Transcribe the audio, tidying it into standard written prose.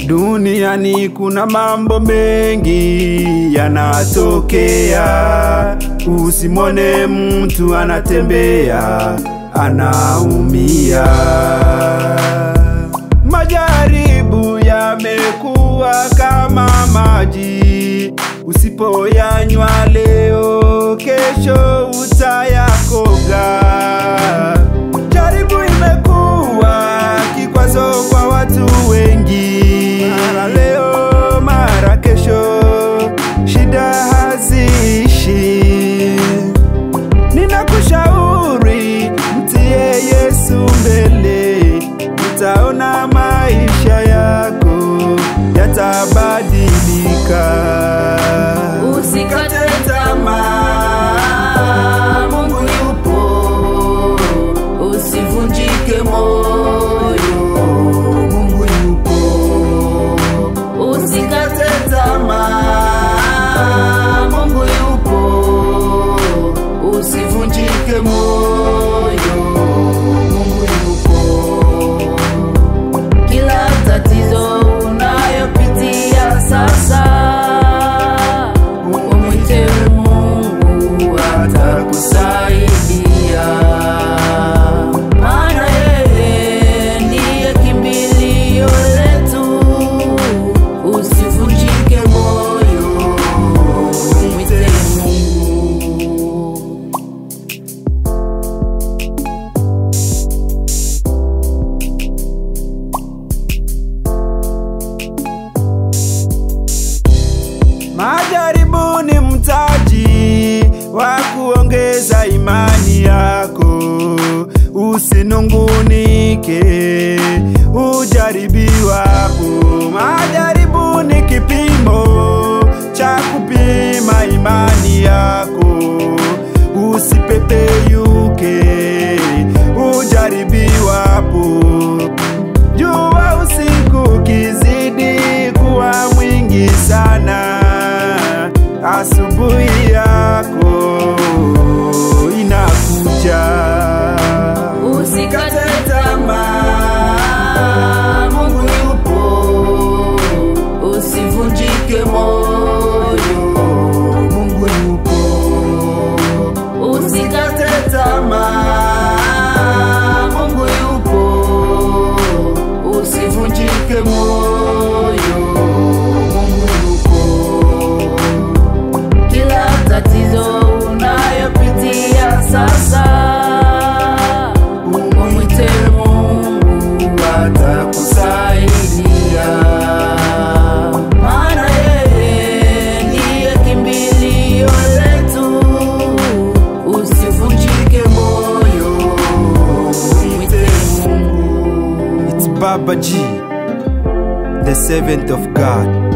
Duniani kuna mambo mengi yanatokea, usimwone mtu anatembea anaumia. Majaribu yamekuwa kama maji, usipoyanywa leo kesho utayakoga. Jaribu imekuwa kikwazo kwa watu wengi, mara leo mara kesho shida haziishi. Ninakushauri mtie Yesu mbele, utaona maisha yako yatabadilika. Usikate tamaa, Mungu yupo, usivunjike moyo, Mungu yupo. Usikate tamaa, Mungu yupo, usivunjike moyo, Mungu yupo. Kila tatizo unayopitia sasa, umwite Mungu atakusaidia, maana yeye ndiye kimbilio letu. Usivunjike moyo, umwite Mungu. Majaribu ni mtaji wa kuongeza imani yako, usinungunike ujaribiwapo. Majaribu ni kipimo cha kupima imani yako, usipepeyuke ujaribiwapo. Jua usiku kizidi kuwa mwingi sana, asubuhi yako inakuja. Usikate tamaa, Mungu yupo, usivunjike moyo, Mungu yupo. Usikate tamaa, Mungu yupo, usivunjike moyo, Mungu yupo. Kila tatizo unayopitia sasa, umwite Mungu atakusaidia, maana yeye ndiye kimbilio letu. Usivunjike moyo, umwite Mungu. It's Baba G, the servant of God.